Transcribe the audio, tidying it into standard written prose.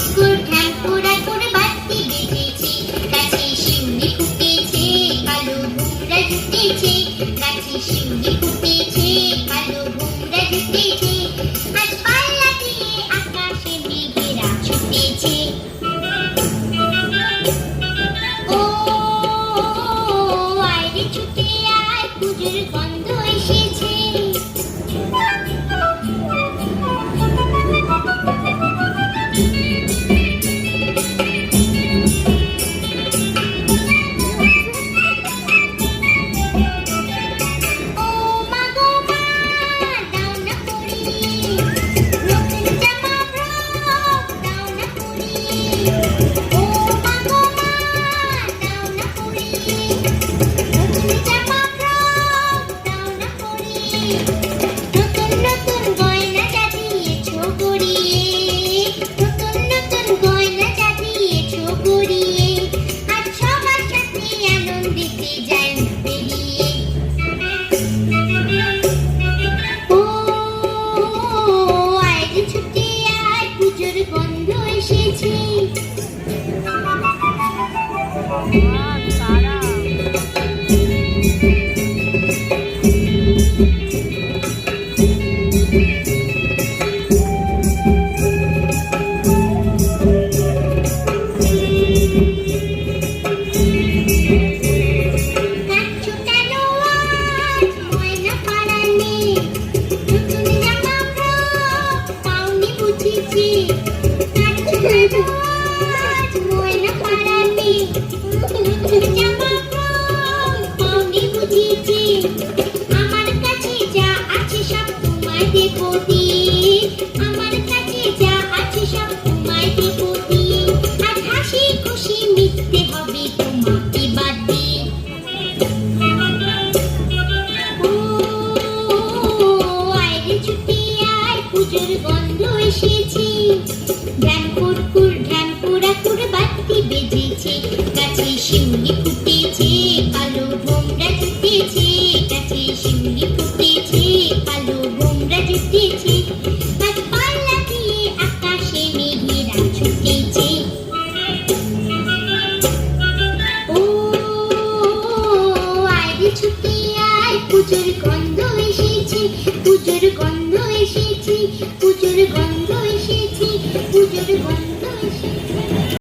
কুরকুর ঢ্যাং পোড়া করে বাতি বেজেছে, গাছে শিউলি ফুটেছে, কালো ভোমরা জুটেছে, গাছে শিউলি ফুটেছে, কালো ভোমরা জুটেছে, আজ পাল্লা দিয়ে আকাশে মেঘেরা ছুটেছে। ও আয় রে ছুটে আয়, পুজোর গন্ধ এসেছে। গন্ধ এসেছে। আমার কাছে যা আছে সব তোমায় দেব দিয়ে, আমার কাছে যা আছে সব তোমায় দেব দিয়ে, আজ হাসি খুশি মিটতে হবে তোমাকে বাদ দিয়ে। ও আয় রে ছুটে আয়, পুজোর গন্ধ এসেছে। ঢ্যাং কুরকুর ঢ্যাং পোড়া করে বাতি বেজেছে, গাছে শিউলি ফুটেছে, কালো ভোমরা জুটেছে, গাছে শিউলি ফুটেছে, কালো ভোমরা জুটেছে, আজ পাল্লা দিয়ে আকাশে মেঘেরা ছুটেছে। ও আয় রে ছুটে আয়, পুজোর গন্ধ এসেছে, পুজোর গন্ধ